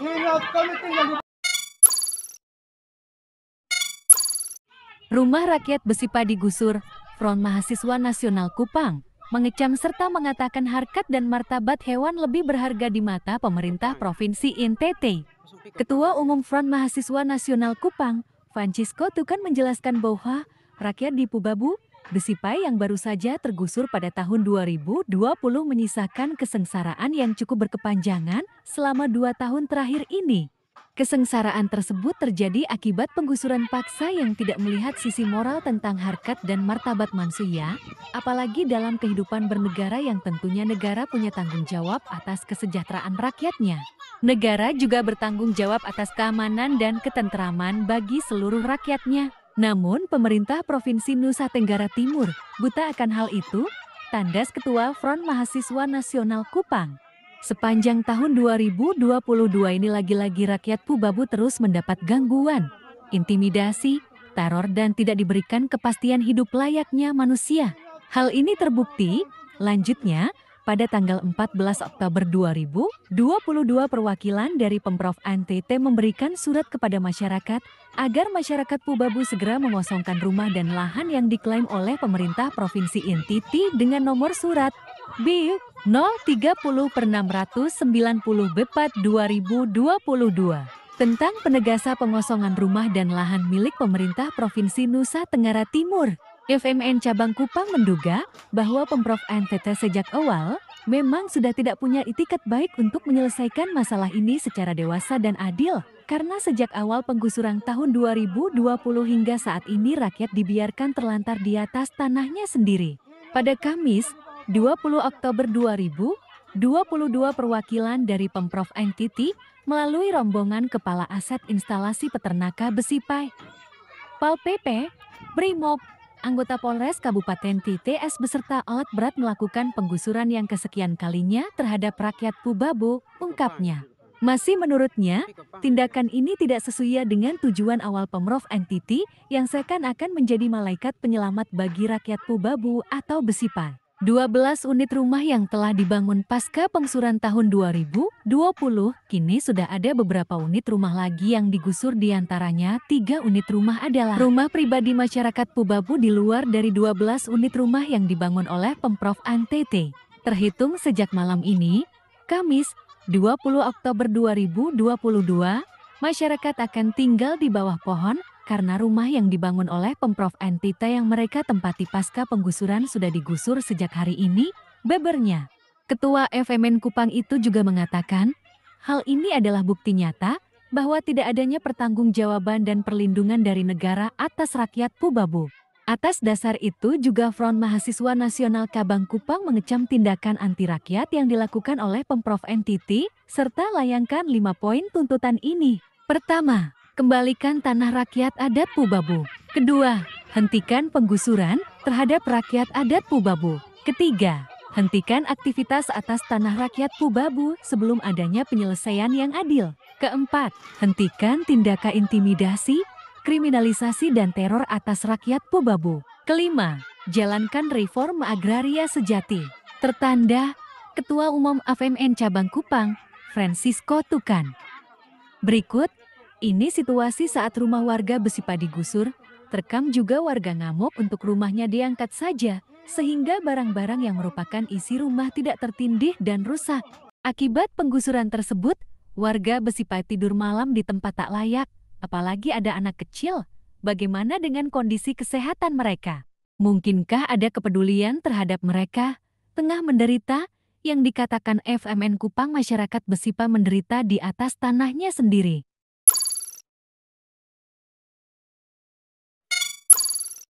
Hirap kami tinggal di Rumah rakyat Besipa digusur, Front Mahasiswa Nasional Kupang mengecam serta mengatakan harkat dan martabat hewan lebih berharga di mata pemerintah Provinsi NTT. Ketua Umum Front Mahasiswa Nasional Kupang, Francisco Tukan menjelaskan bahwa rakyat di Pubabu, Besipa yang baru saja tergusur pada tahun 2020 menyisakan kesengsaraan yang cukup berkepanjangan selama 2 tahun terakhir ini. Kesengsaraan tersebut terjadi akibat penggusuran paksa yang tidak melihat sisi moral tentang harkat dan martabat manusia, apalagi dalam kehidupan bernegara yang tentunya negara punya tanggung jawab atas kesejahteraan rakyatnya. Negara juga bertanggung jawab atas keamanan dan ketentraman bagi seluruh rakyatnya. Namun pemerintah Provinsi Nusa Tenggara Timur buta akan hal itu, tandas Ketua Front Mahasiswa Nasional Kupang. Sepanjang tahun 2022 ini lagi-lagi rakyat Pubabu terus mendapat gangguan, intimidasi, teror dan tidak diberikan kepastian hidup layaknya manusia. Hal ini terbukti, lanjutnya, pada tanggal 14 Oktober 2022 perwakilan dari Pemprov NTT memberikan surat kepada masyarakat agar masyarakat Pubabu segera mengosongkan rumah dan lahan yang diklaim oleh pemerintah Provinsi NTT dengan nomor surat B 030/690/B4/2022 tentang penegasa pengosongan rumah dan lahan milik pemerintah Provinsi Nusa Tenggara Timur. FMN Cabang Kupang menduga bahwa Pemprov NTT sejak awal memang sudah tidak punya itikat baik untuk menyelesaikan masalah ini secara dewasa dan adil. Karena sejak awal penggusuran tahun 2020 hingga saat ini rakyat dibiarkan terlantar di atas tanahnya sendiri. Pada Kamis, 20 Oktober 2022 perwakilan dari Pemprov NTT melalui rombongan Kepala Aset Instalasi Peternakan Besipa, Pal PP, Brimob, anggota Polres Kabupaten TTS beserta alat berat melakukan penggusuran yang kesekian kalinya terhadap rakyat Pubabu, ungkapnya. Masih menurutnya, tindakan ini tidak sesuai dengan tujuan awal Pemprov NTT yang seakan-akan menjadi malaikat penyelamat bagi rakyat Pubabu atau Besipa. 12 unit rumah yang telah dibangun pasca penggusuran tahun 2020, kini sudah ada beberapa unit rumah lagi yang digusur, diantaranya 3 unit rumah adalah rumah pribadi masyarakat Pubabu di luar dari 12 unit rumah yang dibangun oleh Pemprov NTT. Terhitung sejak malam ini, Kamis, 20 Oktober 2022, masyarakat akan tinggal di bawah pohon, karena rumah yang dibangun oleh Pemprov NTT yang mereka tempati pasca penggusuran sudah digusur sejak hari ini, bebernya. Ketua FMN Kupang itu juga mengatakan, hal ini adalah bukti nyata bahwa tidak adanya pertanggungjawaban dan perlindungan dari negara atas rakyat Pubabu. Atas dasar itu juga Front Mahasiswa Nasional Cabang Kupang mengecam tindakan anti rakyat yang dilakukan oleh Pemprov NTT, serta layangkan 5 poin tuntutan ini. Pertama, kembalikan tanah rakyat adat Pubabu. Kedua, hentikan penggusuran terhadap rakyat adat Pubabu. Ketiga, hentikan aktivitas atas tanah rakyat Pubabu sebelum adanya penyelesaian yang adil. Keempat, hentikan tindakan intimidasi, kriminalisasi dan teror atas rakyat Pubabu. Kelima, jalankan reforma agraria sejati. Tertanda, Ketua Umum FMN Cabang Kupang, Francisco Tukan. Berikut, ini situasi saat rumah warga Besipa digusur, terekam juga warga ngamuk untuk rumahnya diangkat saja, sehingga barang-barang yang merupakan isi rumah tidak tertindih dan rusak. Akibat penggusuran tersebut, warga Besipa tidur malam di tempat tak layak, apalagi ada anak kecil. Bagaimana dengan kondisi kesehatan mereka? Mungkinkah ada kepedulian terhadap mereka? Tengah menderita, yang dikatakan FMN Kupang masyarakat Besipa menderita di atas tanahnya sendiri.